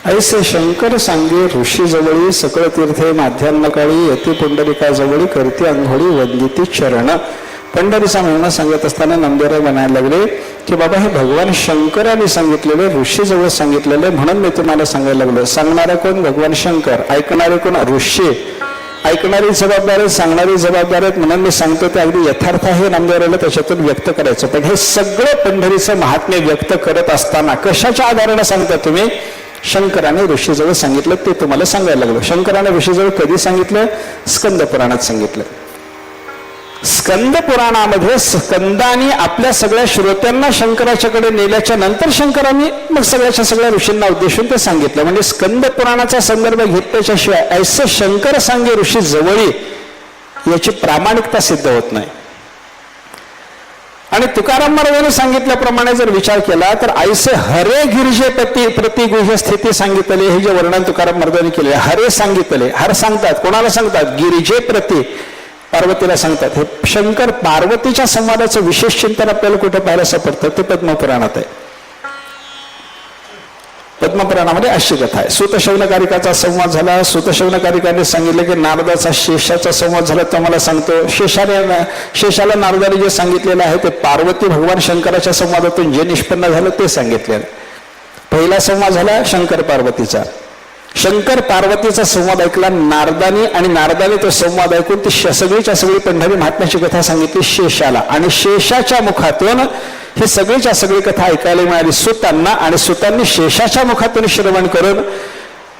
ऐसे शंकर सांगे ऋषी जवळी सकळ तीर्थे माध्यान्ह काळी यती पुंडलिका जवळी करती अंघोळी वंदिती चरण. पंढरीचा महिमा सांगत असताना नंदीराय म्हणायला लागले की बाबा हे भगवान शंकराने सांगितलेले, ऋषी जवळ सांगितलेले, म्हणून मी तुम्हाला सांगायला लागलो. सांगणारे कोण? भगवान शंकर. ऐकणारे कोण? ऋषी. ऐकणारी जबाबदार आहेत, सांगणारी जबाबदार आहेत. म्हणून मी सांगतो ते अगदी यथार्थ आहे. नामदेवरायला त्याच्यातून व्यक्त करायचं. पण हे सगळं पंढरीचं महात्म्य व्यक्त करत असताना कशाच्या आधाराने सांगता तुम्ही? शंकराने ऋषीजवळ सांगितलं ते तुम्हाला सांगायला लागलो. शंकराने ऋषीजवळ कधी सांगितलं? स्कंद पुराणात सांगितलं. स्कंद पुराणामध्ये स्कंदाने आपल्या सगळ्या श्रोत्यांना शंकराच्याकडे नेल्याच्या नंतर शंकरांनी मग सगळ्याच्या सगळ्या ऋषींना उद्देशून ते सांगितलं. म्हणजे स्कंद पुराणाचा संदर्भ घेतल्याशिवाय ऐसे शंकर सांगे ऋषी जवळी याची प्रामाणिकता सिद्ध होत नाही. आणि तुकाराम महाराजांनी सांगितल्याप्रमाणे जर विचार केला तर ऐसे हरे गिरिजे प्रतिगुह्य स्थिती सांगितले. हे जे वर्णन तुकाराम महाराजांनी केले, हरे सांगितले. हर सांगतात कोणाला सांगतात? गिरिजे प्रति, पार्वतीला सांगतात. हे शंकर पार्वतीच्या संवादाचं विशेष चिंतन आपल्याला कुठे पाहायला सापडतं? ते पद्मपुराणात आहे. पद्मपुराणामध्ये अशी कथा आहे. सूतशौनकारिकाचा संवाद झाला. सूतशौनकारिकाने सांगितले की नारदाचा शेषाचा संवाद झाला. तो मला सांगतो शेषाला नारदाने जे सांगितलेलं आहे ते पार्वती भगवान शंकराच्या संवादातून जे निष्पन्न झालं ते सांगितलेलं. पहिला संवाद झाला शंकर पार्वतीचा. शंकर पार्वतीचा संवाद ऐकला नारदानी आणि नारदाने तो संवाद ऐकून ती सगळीच्या सगळी पंढरी महात्म्याची कथा सांगितली शेषाला. आणि शेषाच्या मुखातून ही सगळीच्या सगळी कथा ऐकायला मिळाली सुतांना. आणि सुतांनी शेषाच्या मुखातून श्रवण करून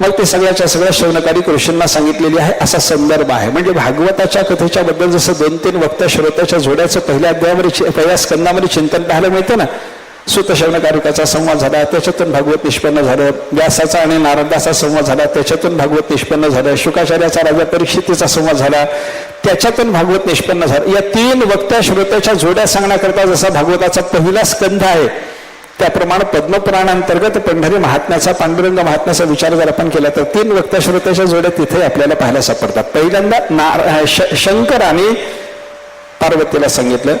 मग ते सगळ्याच्या सगळ्या शौनकारी ऋषींना सांगितलेली आहे असा संदर्भ आहे. म्हणजे भागवताच्या कथेच्या बद्दल जसं 2-3 वक्त्या श्रोत्याच्या जोड्याचं पहिल्या स्कंदामध्ये चिंतन पाहायला मिळतं ना. सूतशौनकारिकाचा संवाद झाला, त्याच्यातून भागवत निष्पन्न झालं. व्यासाचा आणि नारदाचा संवाद झाला, त्याच्यातून भागवत निष्पन्न झालं. शुकाचार्याचा राजा परीक्षितीचा संवाद झाला, त्याच्यातून भागवत निष्पन्न झालं. या 3 वक्त्या श्रोत्याच्या जोड्या सांगण्याकरता जसा भागवताचा पहिला स्कंध आहे त्याप्रमाणे पद्मपुराणांतर्गत पंढरी महात्म्याचा, पांडुरंग महात्म्याचा विचार जर आपण केला तर 3 वक्त्या श्रोत्याच्या जोड्या तिथे आपल्याला पाहायला सापडतात. पहिल्यांदा शंकराने पार्वतीला सांगितलं.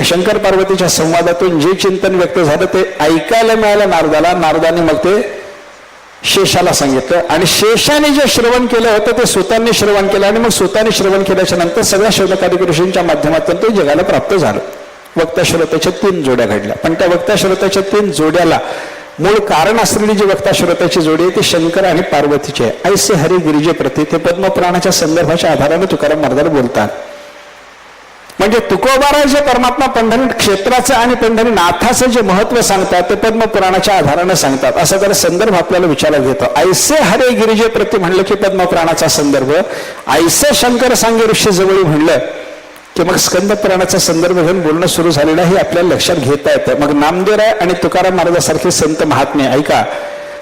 शंकर पार्वतीच्या संवादातून जे चिंतन व्यक्त झालं ते ऐकायला मिळालं नारदाला. नारदाने मग ते शेषाला सांगितलं. आणि शेषाने जे श्रवण केलं होतं ते सुतांनी श्रवण केलं. आणि मग सुतांनी श्रवण केल्याच्या नंतर सगळ्या शौनकारिक ऋषींच्या माध्यमातून ते जगाला प्राप्त झालं. वक्ता श्रोत्याच्या 3 जोड्या घडल्या. पण त्या वक्ता श्रोत्याच्या 3 जोड्याला मूळ कारण असलेली जी वक्ता श्रोत्याची जोडी आहे ती शंकर आणि पार्वतीची आहे. ऐसे हरी गिरिजे प्रति, ते पद्मपुराणाच्या संदर्भाच्या आधाराने तुकाराम महाराज बोलतात. म्हणजे तुकोबाराय जे परमात्मा पंढरी क्षेत्राचं आणि पंढरी नाथाचं जे महत्व सांगतात ते पद्मपुराणाच्या आधाराने सांगतात. असा जर संदर्भ आपल्याला विचारात घेतो. ऐसे हरे गिरिजे प्रति म्हणलं की पद्मपुराणाचा संदर्भ, ऐसे शंकर सांगे ऋषी जवळी म्हणलं की मग स्कंद पुराणाचा संदर्भ घेऊन बोलणं सुरू झालेलं हे आपल्याला लक्षात घेता येतं. मग नामदेवराय आणि तुकाराम महाराजांसारखे संत महात्मे ऐका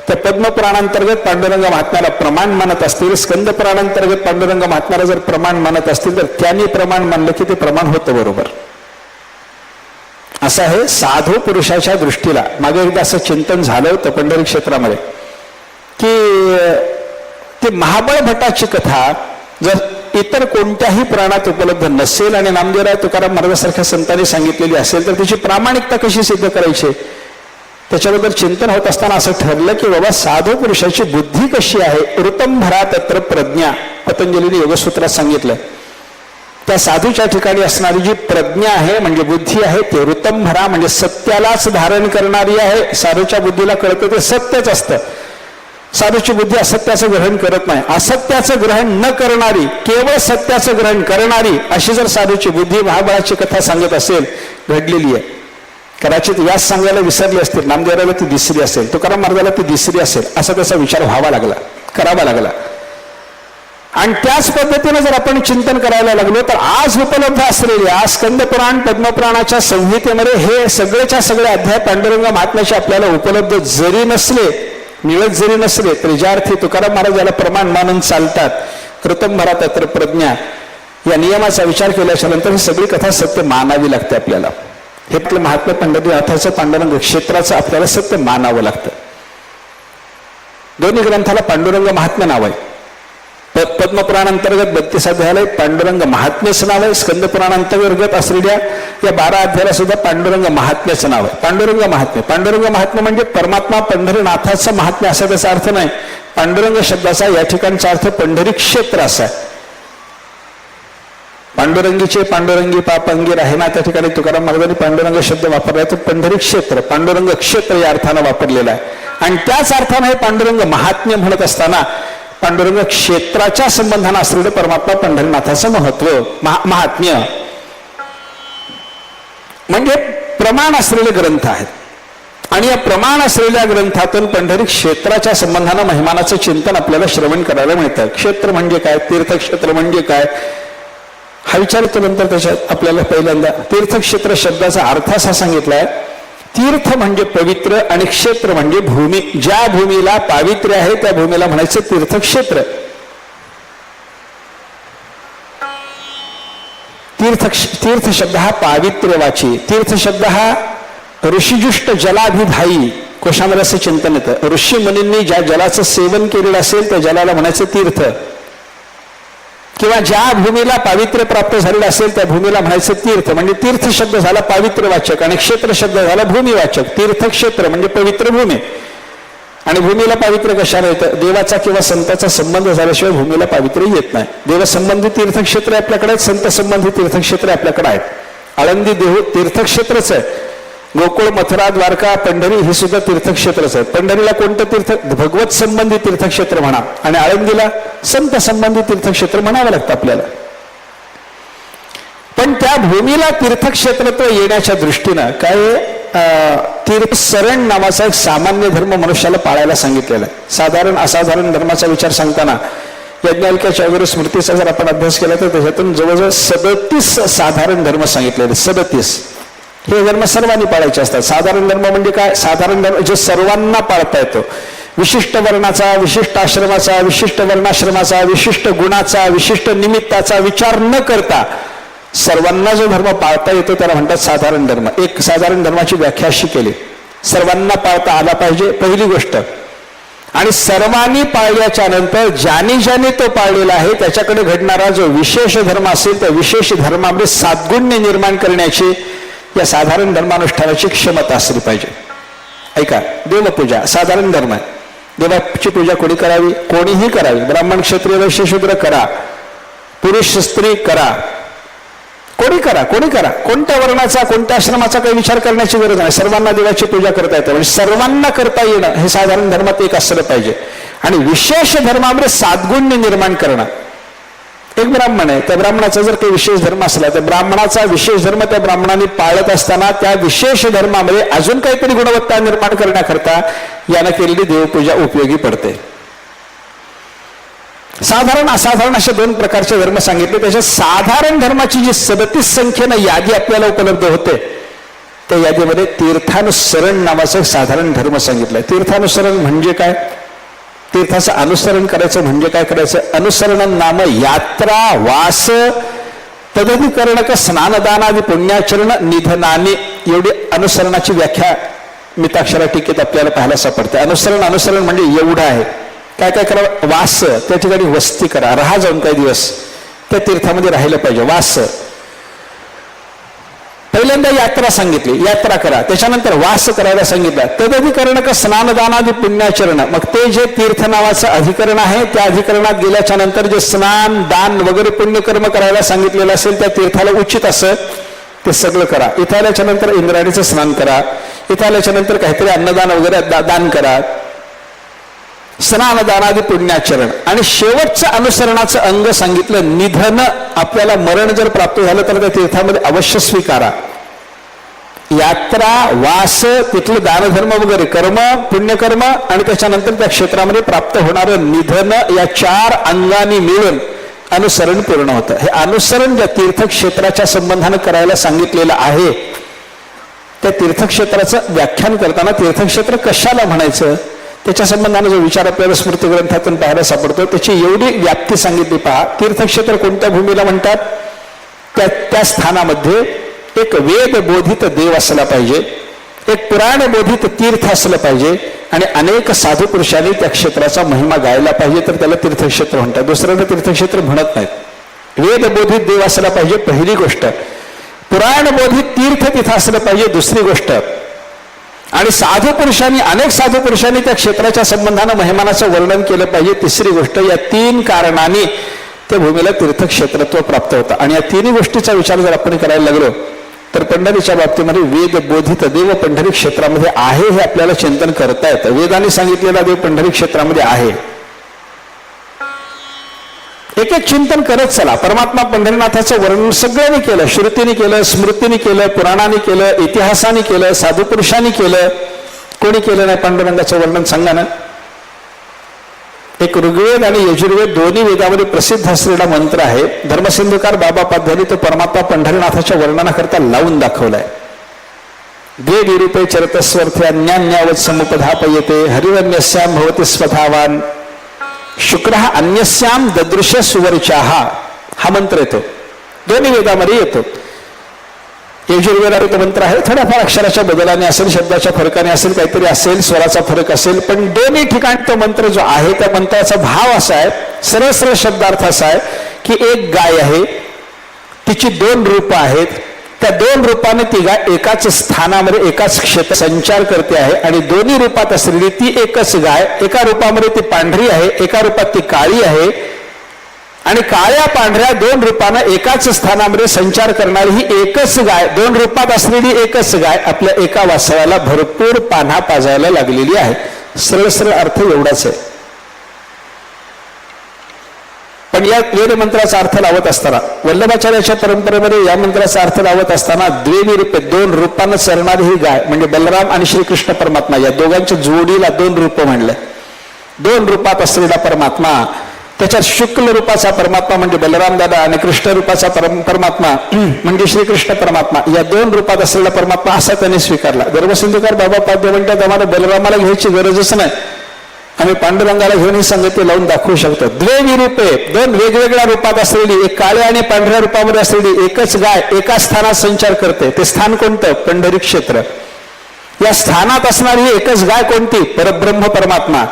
तर पद्मपुराणांतर्गत पांडुरंग महात्म्याला प्रमाण मानत असतील, स्कंद पुराणांतर्गत पांडुरंग महात्म्याला जर प्रमाण मानत असतील तर त्यांनी प्रमाण मानलं की ते प्रमाण होतं बरोबर. असं आहे साधू पुरुषाच्या दृष्टीला. मागे एकदा असं चिंतन झालं होतं पंढरी क्षेत्रामध्ये की ती महाबळ भटाची कथा जर इतर कोणत्याही पुराणात उपलब्ध नसेल आणि नामदेवराय तुकाराम महाराजांसारख्या संतांनी सांगितलेली असेल तर त्याची प्रामाणिकता कशी सिद्ध करायची त्याच्याबद्दल चिंतन होत असताना असं ठरलं की बाबा साधू पुरुषाची बुद्धी कशी आहे. ऋतंभरा तत्र प्रज्ञा, पतंजलीने योगसूत्रात सांगितलं. त्या साधूच्या ठिकाणी असणारी जी प्रज्ञा आहे म्हणजे बुद्धी आहे ते ऋतंभरा म्हणजे सत्यालाच धारण करणारी आहे. साधूच्या बुद्धीला कळतं ते सत्यच असतं. साधूची बुद्धी असत्याचं ग्रहण करत नाही. असत्याचं ग्रहण न करणारी, केवळ सत्याचं ग्रहण करणारी अशी जर साधूची बुद्धी महाबळाची कथा सांगत असेल घडलेली आहे. कदाचित व्यास सांगायला विसरले असतील, नामदेवरायला ती दिसरी असेल, तुकाराम महाराजाला ती दिसरी असेल, असा त्याचा विचार व्हावा लागला, करावा लागला. आणि त्याच पद्धतीने जर आपण चिंतन करायला लागलो तर आज उपलब्ध असलेले आज स्कंद पुराण पद्मपुराणाच्या संहितेमध्ये हे सगळेच्या सगळे अध्याय पांडुरंग महात्म्याचे आपल्याला उपलब्ध जरी नसले, मिळत जरी नसले तरी ज्या अर्थी तुकाराम महाराज याला प्रमाण मानून चालतात ऋतंभरा तत्र प्रज्ञा या नियमाचा विचार केल्याच्या नंतर ही सगळी कथा सत्य मानावी लागते आपल्याला. हे आपलं महात्म्य पंढरीनाथाचं पांडुरंग क्षेत्राचं आपल्याला सत्य मानावं लागतं. दोन्ही ग्रंथाला पांडुरंग महात्म्य नाव आहे. पद्मपुराण अंतर्गत 32 अध्यायाला पांडुरंग महात्म्याचं नाव आहे. स्कंद पुराण अंतर्गत असलेल्या या 12 अध्यायाला सुद्धा पांडुरंग महात्म्याचं नाव आहे. पांडुरंग महात्म्य, पांडुरंग महात्म्य म्हणजे परमात्मा पंढरीनाथाचं महात्म्य असा त्याचा अर्थ नाही. पांडुरंग शब्दाचा या ठिकाणचा अर्थ पंढरी क्षेत्र असा आहे. पांडुरंगीचे पांडुरंगी पाप अंगीर आहे ना, त्या ठिकाणी तुकाराम महाराजांनी पांडुरंग शब्द वापरला आहे. तो पंढरी क्षेत्र, पांडुरंग क्षेत्र या अर्थानं वापरलेला आहे. आणि त्याच अर्थानं हे पांडुरंग महात्म्य म्हणत असताना पांडुरंग क्षेत्राच्या संबंधानं असलेलं परमात्मा पंढरीनाथाचं महत्व, महात्म्य म्हणजे प्रमाण असलेले ग्रंथ आहेत. आणि या प्रमाण असलेल्या ग्रंथातून पंढरी क्षेत्राच्या संबंधानं महिमानाचं चिंतन आपल्याला श्रवण करायला मिळतं. क्षेत्र म्हणजे काय, तीर्थक्षेत्र म्हणजे काय हा विचार नंतर त्याच्यात आपल्याला पहिल्यांदा तीर्थक्षेत्र शब्दाचा अर्थ असा सांगितलाय. तीर्थ म्हणजे पवित्र आणि क्षेत्र म्हणजे भूमी. ज्या भूमीला पावित्र्य आहे त्या भूमीला म्हणायचं तीर्थक्षेत्र. तीर्थ शब्द हा पावित्र्यवाची, तीर्थ शब्द हा ऋषिजुष्ट जलाभिधायी कोशामध्ये असं चिंतन येतं. ऋषी मुनींनी ज्या जलाचं सेवन केलेलं असेल त्या जलाला म्हणायचं तीर्थ. किंवा ज्या भूमीला पावित्र्य प्राप्त झालेलं असेल त्या भूमीला म्हणायचं तीर्थ. म्हणजे तीर्थ शब्द झाला पावित्र्यवाचक आणि क्षेत्र शब्द झाला भूमीवाचक. तीर्थक्षेत्र म्हणजे पवित्र भूमी. आणि भूमीला पावित्र्य कशाला येतं, देवाचा किंवा संताचा संबंध झाल्याशिवाय भूमीला पावित्र्य येत नाही. देवसंबंधी तीर्थक्षेत्र आपल्याकडे आहेत, संत संबंधी तीर्थक्षेत्र आपल्याकडे आहेत. आळंदी देहू तीर्थक्षेत्रच आहे. गोकुळ, मथुरा, द्वारका, पंढरी हे सुद्धा तीर्थक्षेत्रच आहे. पंढरीला कोणतं तीर्थ, भगवत संबंधी तीर्थक्षेत्र म्हणा, आणि आळंदीला संत संबंधी तीर्थक्षेत्र म्हणावं लागतं आपल्याला. पण त्या भूमीला तीर्थक्षेत्रत्व येण्याच्या दृष्टीनं काय तीर्थसरण नावाचा एक सामान्य धर्म मनुष्याला पाळायला सांगितलेला आहे. साधारण असाधारण धर्माचा विचार सांगताना यज्ञालिकाच्या वगैरे स्मृतीचा जर आपण अभ्यास केला तर त्याच्यातून जवळजवळ 37 साधारण धर्म सांगितलेले. 37 हे धर्म सर्वांनी पाळायचे असतात. साधारण धर्म म्हणजे काय, साधारण धर्म जो सर्वांना पाळता येतो. विशिष्ट वर्णाचा, विशिष्ट आश्रमाचा, विशिष्ट वर्णाश्रमाचा, विशिष्ट गुणाचा, विशिष्ट निमित्ताचा विचार न करता सर्वांना जो धर्म पाळता येतो त्याला म्हणतात साधारण धर्म. एक साधारण धर्माची व्याख्या अशी केली, सर्वांना पाळता आला पाहिजे पहिली गोष्ट. आणि सर्वांनी पाळल्याच्या नंतर ज्याने ज्याने तो पाळलेला आहे त्याच्याकडे घडणारा जो विशेष धर्म असेल त्या विशेष धर्मामध्ये साद्गुण्य निर्माण करण्याची या साधारण धर्मानुष्ठानाची क्षमता असली पाहिजे. ऐका, देवपूजा साधारण धर्म आहे. देवाची पूजा कोणी करावी, कोणीही करावी. ब्राह्मण, क्षत्रिय, वैश्य, शूद्र करा, पुरुष स्त्री करा, कोणी करा, कोणी करा. कोणत्या वर्णाचा कोणत्या आश्रमाचा काही विचार करण्याची गरज नाही. सर्वांना देवाची पूजा करता येते. म्हणजे सर्वांना करता येणं हे साधारण धर्मात एक असलं पाहिजे. आणि विशेष धर्मामध्ये साद्गुण्य निर्माण करणं. एक ब्राह्मण आहे, त्या ब्राह्मणाचा जर काही विशेष धर्म असला तर ब्राह्मणाचा विशेष धर्म त्या ब्राह्मणाने पाळत असताना त्या विशेष धर्मामध्ये अजून काहीतरी गुणवत्ता निर्माण करण्याकरता यानं केलेली देवपूजा उपयोगी पडते. साधारण असाधारण असे 2 प्रकारचे धर्म सांगितले. त्याच्या साधारण धर्माची जी 37 संख्येनं यादी आपल्याला उपलब्ध होते त्या यादीमध्ये तीर्थानुसरण नावाचं साधारण धर्म सांगितलंय. तीर्थानुसरण म्हणजे काय, तीर्थाचं अनुसरण करायचं म्हणजे काय करायचं. अनुसरण नाम यात्रा वास तदधिकरणक स्नानदानादि पुण्याचरण निधनाने, एवढी अनुसरणाची व्याख्या मिताक्षरा टीकेत आपल्याला पाहायला सापडते. अनुसरण म्हणजे एवढं आहे. काय काय करा, वास त्या ठिकाणी वस्ती करा, राहा जाऊन काही दिवस त्या तीर्थामध्ये राहिलं पाहिजे. वास पहिल्यांदा यात्रा सांगितली, यात्रा करा. त्याच्यानंतर वास करायला सांगितलं. तदधिकरणक स्नानदानादि पुण्याचरण, मग ते जे तीर्थ नावाचं अधिकरण आहे त्या अधिकरणात गेल्याच्या नंतर जे स्नान दान वगैरे पुण्यकर्म करायला सांगितलेलं असेल त्या तीर्थाला उचित असं ते सगळं करा. इथं आल्याच्या नंतर इंद्राणीचं स्नान करा. इथं आल्याच्या नंतर काहीतरी अन्नदान वगैरे दान करा. स्नानदानादि पुण्याचरण. आणि शेवटचं अनुसरणाचं अंग सांगितलं निधन. आपल्याला मरण जर प्राप्त झालं तर त्या तीर्थामध्ये अवश्य स्वीकारा. यात्रा वास तिथलं दानधर्म वगैरे कर्म पुण्यकर्म आणि त्याच्यानंतर त्या क्षेत्रामध्ये प्राप्त होणारं निधन, या 4 अंगांनी मिळून अनुसरण पूर्ण होतं. हे अनुसरण ज्या तीर्थक्षेत्राच्या संबंधानं करायला सांगितलेलं आहे त्या तीर्थक्षेत्राचं व्याख्यान करताना तीर्थक्षेत्र कशाला म्हणायचं त्याच्या संबंधाने जो विचार आपल्याला स्मृती ग्रंथातून पाहायला सापडतो त्याची एवढी व्याप्ती सांगितली. पहा, तीर्थक्षेत्र कोणत्या भूमीला म्हणतात, त्या स्थानामध्ये एक वेद बोधित देव असला पाहिजे. एक पुराण बोधित तीर्थ असलं पाहिजे आणि अनेक साधू पुरुषांनी त्या क्षेत्राचा महिमा गायला पाहिजे, तर त्याला तीर्थक्षेत्र म्हणतात. दुसऱ्याला तीर्थक्षेत्र म्हणत नाहीत. वेद बोधित देव असला पाहिजे पहिली गोष्ट, पुराण बोधित तीर्थ तिथं असलं पाहिजे दुसरी गोष्ट, आणि साधू पुरुषांनी अनेक साधू पुरुषांनी त्या क्षेत्राच्या संबंधानं महिमानाचं वर्णन केलं पाहिजे तिसरी गोष्ट. या तीन कारणांनी त्या भूमीला तीर्थक्षेत्रत्व प्राप्त होतं. आणि या तिन्ही गोष्टीचा विचार जर आपण करायला लागलो तर पंढरीच्या बाबतीमध्ये वेद बोधित देव पंढरी क्षेत्रामध्ये आहे हे आपल्याला चिंतन करता येतं. वेदाने सांगितलेला देव पंढरी क्षेत्रामध्ये आहे. एक एक चिंतन करत चला. परमात्मा पंढरीनाथाचं वर्णन सगळ्यांनी केलं, श्रुतीने केलं, स्मृतीने केलं, पुराणाने केलं, इतिहासाने केलं, साधू पुरुषांनी केलं. कोणी केलं नाही पांडुरंगाचं वर्णन सांगा ना. एक ऋग्वेद आणि यजुर्वेद दोन्ही वेदामध्ये प्रसिद्ध असलेला मंत्र आहे. धर्मसिंधुकार बाबा पाध्यानी तो परमात्मा पंढरीनाथाच्या वर्णनाकरता लावून दाखवलाय. द्वे विरूपे चरतस्वर्थे अन्यान्यावत समुपधापयते हरिवन्यस्याम भवति स्वधावान शुक्रः अन्यस्याम ददृश्य सुवर्चाः. हा मंत्र येतो, दोन्ही वेदामध्ये येतो. यजुर्वेदात तो मंत्र आहे. थोड्याफार अक्षराच्या बदलाने असेल, शब्दाच्या फरकाने असेल, काहीतरी असेल, स्वराचा फरक असेल, पण दोन्ही ठिकाणी तो मंत्र जो आहे त्या मंत्राचा भाव असा आहे, सरळ सरळ शब्दार्थ असा आहे की एक गाय आहे, तिची दोन रूपं आहेत. त्या दोन रूपाने ती गाय एकाच स्थानामध्ये एकाच क्षेत्र संचार करते आहे. आणि दोन्ही रूपात असलेली ती एकच गाय, एका रूपामध्ये ती पांढरी आहे, एका रूपात ती काळी आहे. आणि काळ्या पांढऱ्या दोन रूपानं एकाच स्थानामध्ये संचार करणारी ही एकच गाय, दोन रूपात असलेली एकच गाय आपल्या एका वासराला भरपूर पान्हा पाजायला लागलेली आहे. सरळ सरळ अर्थ एवढाच आहे. पण या वेद मंत्राचा अर्थ लावत असताना, वल्लभाचार्याच्या परंपरेमध्ये या मंत्राचा अर्थ लावत असताना द्वेवी रूपे, दोन रूपानं चरणारी ही गाय म्हणजे बलराम आणि श्रीकृष्ण परमात्मा, या दोघांच्या जोडीला दोन रूप म्हणलं. दोन रूपात असलेला परमात्मा, त्याच्यात शुक्ल रूपाचा परमात्मा म्हणजे बलराम दादा आणि कृष्ण रूपाचा परमात्मा म्हणजे श्रीकृष्ण परमात्मा, या दोन रूपात असलेला परमात्मा असा त्यांनी स्वीकारला. धर्मसिंधुकार बाबा पाद्य म्हणतात आम्हाला बलरामाला घ्यायची गरजच नाही, आम्ही पांडुरंगाला घेऊन ही संगती लावून दाखवू शकतो. द्वे विरूपे, दोन वेगवेगळ्या रूपात असलेली, एक काळ्या आणि पांढऱ्या रूपामध्ये असलेली एकच गाय एका स्थानात संचार करते. ते स्थान कोणतं? पंढरी क्षेत्र. या स्थानात असणारी ही एकच गाय कोणती? परब्रह्म परमात्मा.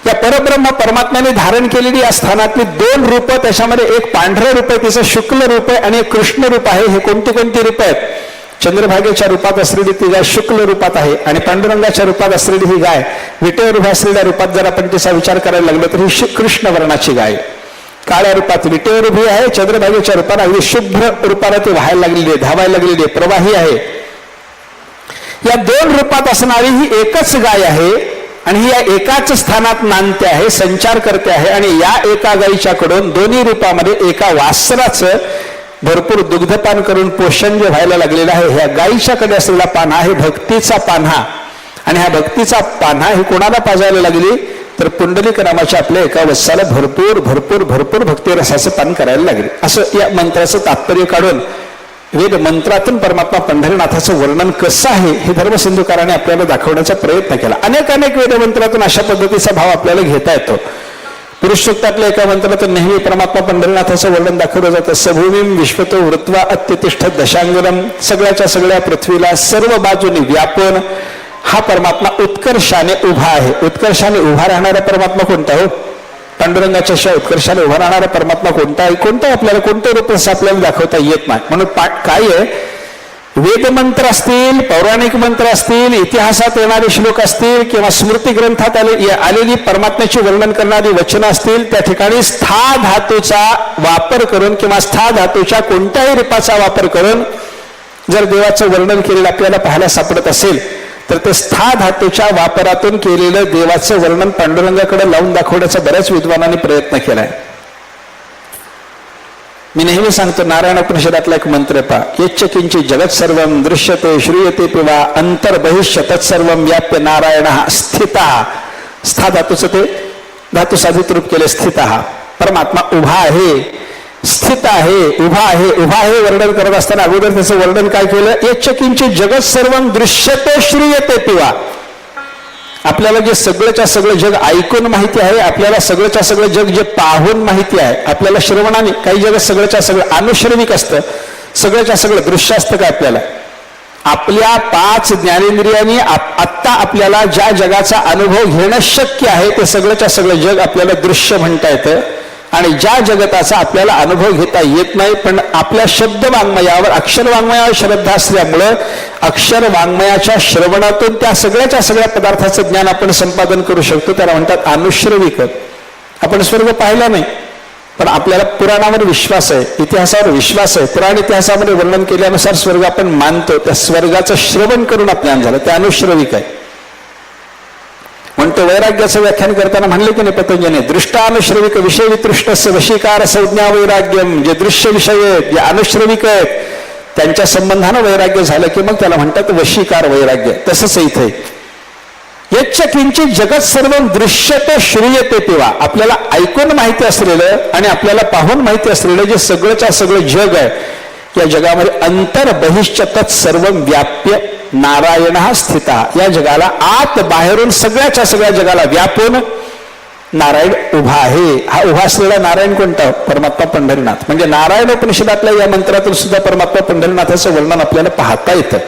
या परब्रह्म परमात्म्याने धारण केलेली या स्थानातली दोन रूप, त्याच्यामध्ये एक पांढरं रूप आहे तिचं शुक्ल रूप आहे आणि एक कृष्ण रूप आहे. हे कोणती कोणती रूप आहेत? चंद्रभागेच्या रूपात असलेली ती गाय शुक्ल रूपात आहे आणि पांडुरंगाच्या रूपात असलेली ही गाय विटेवर उभ्या असलेल्या रूपात जर आपण तिचा विचार करायला लागलो तर ही कृष्ण वर्णाची गाय काळ्या रूपात विटेवर उभी आहे. चंद्रभागेच्या रूपाने अगदी शुभ्र रूपाने ती व्हायला लागलेली आहे, धावायला लागलेली आहे, प्रवाही आहे. या दोन रूपात असणारी ही एकच गाय आहे आणि ही या एकाच स्थानात नांदते आहे, संचार करते आहे. आणि या एका गायीच्याकडून दोन्ही रूपामध्ये एका वासराचं भरपूर दुग्धपान करून पोषण जे व्हायला लागलेलं आहे, ह्या गायीच्याकडे असलेला पान्हा हे भक्तीचा पान्हा. आणि ह्या भक्तीचा पान्हा ही कोणाला पाजायला लागली तर पुंडलिक नामाच्या आपल्या एका वत्साला भरपूर भरपूर भरपूर भक्तिरसाचं पान करायला लागले. असं या मंत्राचं तात्पर्य काढून वेद मंत्रातून परमात्मा पंढरीनाथाचं वर्णन कसं आहे हे धर्मसिंधुकाराने आपल्याला दाखवण्याचा प्रयत्न केला. अनेक अनेक वेद मंत्रातून अशा पद्धतीचा भाव आपल्याला घेता येतो. पुरुष सूक्तातल्या एका मंत्रातून नेहमी परमात्मा पंढरीनाथाचं वर्णन दाखवलं जातं. सभूमीम विश्वतो वृत्वा अत्यतिष्ठ दशांगरम, सगळ्याच्या सगळ्या पृथ्वीला सर्व बाजूनी व्यापून हा परमात्मा उत्कर्षाने उभा आहे. उत्कर्षाने उभा राहणारा परमात्मा कोणता हो? पांडुरंगाच्या शिवाय उत्कर्षाने उभा राहणारा परमात्मा कोणता आहे? कोणता आपल्याला कोणते रूप आपल्याला दाखवता येत नाही. म्हणून काय आहे, वेदमंत्र असतील, पौराणिक मंत्र असतील, इतिहासात येणारे श्लोक असतील किंवा स्मृती ग्रंथात आलेली परमात्म्याची वर्णन करणारी वचनं असतील, त्या ठिकाणी स्था धातूचा वापर करून किंवा स्था धातूच्या कोणत्याही रूपाचा वापर करून जर देवाचं वर्णन केलेलं आपल्याला पाहायला सापडत असेल तर ते स्था धातूच्या वापरातून केलेलं देवाचं वर्णन पांडुरंगाकडे लावून दाखवण्याचा बऱ्याच विद्वानांनी प्रयत्न केलाय. मी नेहमी सांगतो, नारायण उपनिषदातला एक मंत्र पहा, यच्च किंचित जगत सर्वं दृश्यते श्रूयते पिवा अंतर्बहिष्य तत्सर्वं व्याप्य नारायणः स्थितः. स्था धातूचं ते धातू साधित रूप केले स्थितः. परमात्मा उभा आहे, स्थित आहे, उभा आहे. उभा आहे वर्णन करत असताना अगोदर त्याचं वर्णन काय केलं? यच्च किंचित जगत सर्वं दृश्यते श्रूयते पिवा. आपल्याला जे सगळंच्या सगळं जग ऐकून माहिती आहे, आपल्याला सगळंच्या सगळं जग जे पाहून माहिती आहे, आपल्याला श्रवणाने काही जग सगळंच्या सगळं अनुश्रविक असतं, सगळंच्या सगळं दृश्य असतं काय आपल्याला? आपल्या 5 ज्ञानेंद्रियांनी आत्ता आपल्याला ज्या जगाचा अनुभव घेणं शक्य आहे ते सगळंच्या सगळं जग आपल्याला दृश्य म्हणता येतं, आणि ज्या जगताचा आपल्याला अनुभव घेता येत नाही पण आपल्या शब्द वाङ्मयावर अक्षर वाङ्मयावर श्रद्धा असल्यामुळं अक्षर वाङ्मयाच्या श्रवणातून त्या सगळ्याच्या सगळ्या पदार्थाचं ज्ञान आपण संपादन करू शकतो. त्याला म्हणतात अनुश्रविक. आपण स्वर्ग पाहिला नाही पण आपल्याला पुराणावर विश्वास आहे, इतिहासावर विश्वास आहे. पुराण इतिहासामध्ये वर्णन केल्यानुसार स्वर्ग आपण मानतो. त्या स्वर्गाचं श्रवण करून आपल्याला झालं, ते अनुश्रविक आहे. म्हणतो वैराग्याचं व्याख्यान करताना म्हणले की नाही पतंजली, दृष्टानुश्रविक विषय वितृष्टस वशीकार संज्ञा वैराग्यम. जे दृश्य विषय आहेत, जे अनुश्रविक आहेत, त्यांच्या संबंधानं वैराग्य झालं की मग त्याला म्हणतात वशीकार वैराग्य. तसंच इथे यच्च किंचित जगत सर्व दृश्यते श्रूयते तेव्हा आपल्याला ऐकून माहिती असलेलं आणि आपल्याला पाहून माहिती असलेलं जे सगळंच्या सगळं जग आहे, या जगामध्ये अंतर बहिश्च तत् सर्व व्याप्य नारायण स्थिता. या जगाला आत बाहेरून सगळ्याच्या सगळ्या जगाला व्यापून नारायण उभा आहे. हा उभा असलेला नारायण कोणता? परमात्मा पंढरीनाथ. म्हणजे नारायण उपनिषदातल्या या मंत्रातून सुद्धा परमात्मा पंढरीनाथाचं वर्णन आपल्याला पाहता येतं.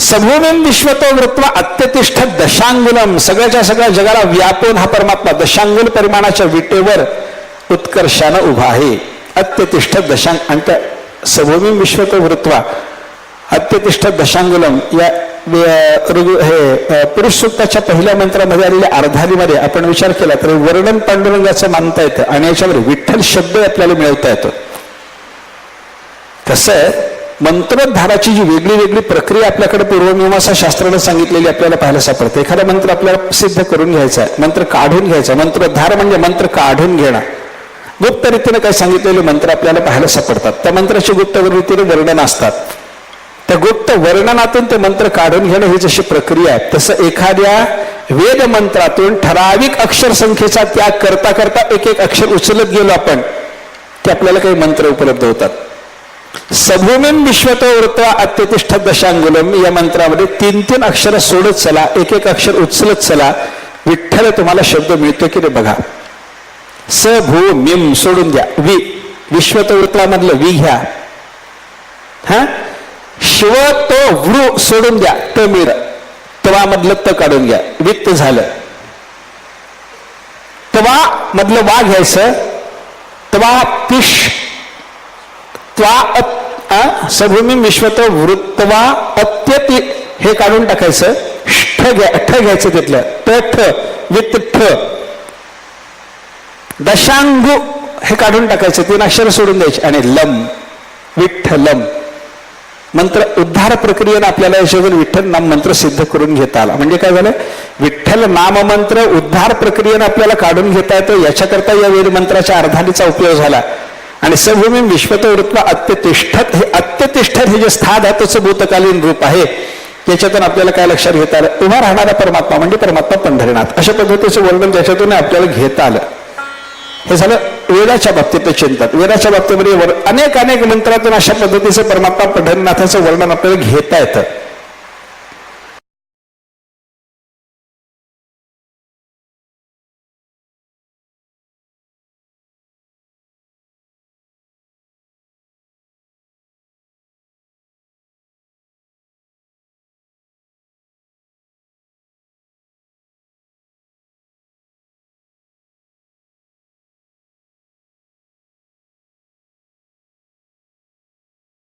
सभूमीम विश्वतो वृत्वा अत्यतिष्ठ दशांगुलम. सगळ्याच्या सगळ्या जगाला व्यापून हा परमात्मा दशांगुल परिमाणाच्या विटेवर उत्कर्षानं उभा आहे. अत्यतिष्ठ दशांग. आणि त्या सभूमीम विश्वतो वृत्वा अत्यतिष्ठ दशांगुलम या हे पुरुष सूक्ताच्या पहिल्या मंत्रामध्ये आलेल्या अर्धालीमध्ये आपण विचार केला तर वर्णन पांडुरंगाचं मानता येतं आणि याच्यावर विठ्ठल शब्द आपल्याला मिळवता येतो. कसं आहे, मंत्रोद्धाराची जी वेगळी वेगळी प्रक्रिया आपल्याकडे पूर्वमीमांसा शास्त्रानं सांगितलेली आपल्याला पाहायला सापडते. एखादा मंत्र आपल्याला सिद्ध करून घ्यायचा आहे, मंत्र काढून घ्यायचा. मंत्रोद्धार म्हणजे मंत्र काढून घेणं. गुप्त रीतीने काही सांगितलेले मंत्र आपल्याला पाहायला सापडतात. त्या मंत्राची गुप्त रीतीने वर्णन असतात. त्या गुप्त वर्णनातून ते मंत्र काढून घेणं ही जशी प्रक्रिया आहे, तसं एखाद्या वेद मंत्रातून ठराविक अक्षर संख्येचा त्याग करता करता एक एक अक्षर उचलत गेलो आपण, ते आपल्याला काही मंत्र उपलब्ध होतात. सभूमीम विश्वतो वृत्वा अत्यतिष्ठ दशांगुलम या मंत्रामध्ये 3-3 अक्षर सोडत चला, एक एक अक्षर उचलत चला. विठ्ठल तुम्हाला शब्द मिळतो की रे बघा. सभूमीम सोडून द्या, वि विश्वतो वृत्वा मधलं वि घ्या. हा शिव तो वृ सोडून द्या, त मिळ. तवा मधलं त काढून घ्या, वित्त झालं. तवा मधलं वा घ्यायचं, तवा पिश. सभूमी विश्वतो वृत्तवा अत्यति हे काढून टाकायचं. ठ घ्यायचं तिथलं, ठ वित्त ठ. दशांगु हे काढून टाकायचं, 3 अक्षर सोडून द्यायचे. आणि लम विठ्ठलम. मंत्र उद्धार प्रक्रियेने आपल्याला याच्यावर विठ्ठल नाम मंत्र सिद्ध करून घेता आला. म्हणजे काय झालं, विठ्ठल नाम मंत्र उद्धार प्रक्रियेने आपल्याला काढून घेता येतो. याच्याकरता या वेद मंत्राच्या अर्धालीचा उपयोग झाला. आणि सभूमी विश्वतो वृत्वा अत्यतिष्ठत. हे अत्यतिष्ठत हे जे स्था धातूचं भूतकालीन रूप आहे, याच्यातून आपल्याला काय लक्षात घेता आलं, उभा राहणारा परमात्मा म्हणजे परमात्मा पंढरीनाथ. अशा पद्धतीचं वर्णन त्याच्यातून आपल्याला घेता आलं. हे झालं वेदाच्या बाबतीतलं चिंतन. वेदाच्या बाबतीमध्ये अनेक मंत्रातून अशा पद्धतीचं परमात्मा पंढरीनाथाचं वर्णन आपल्याला घेता येतं.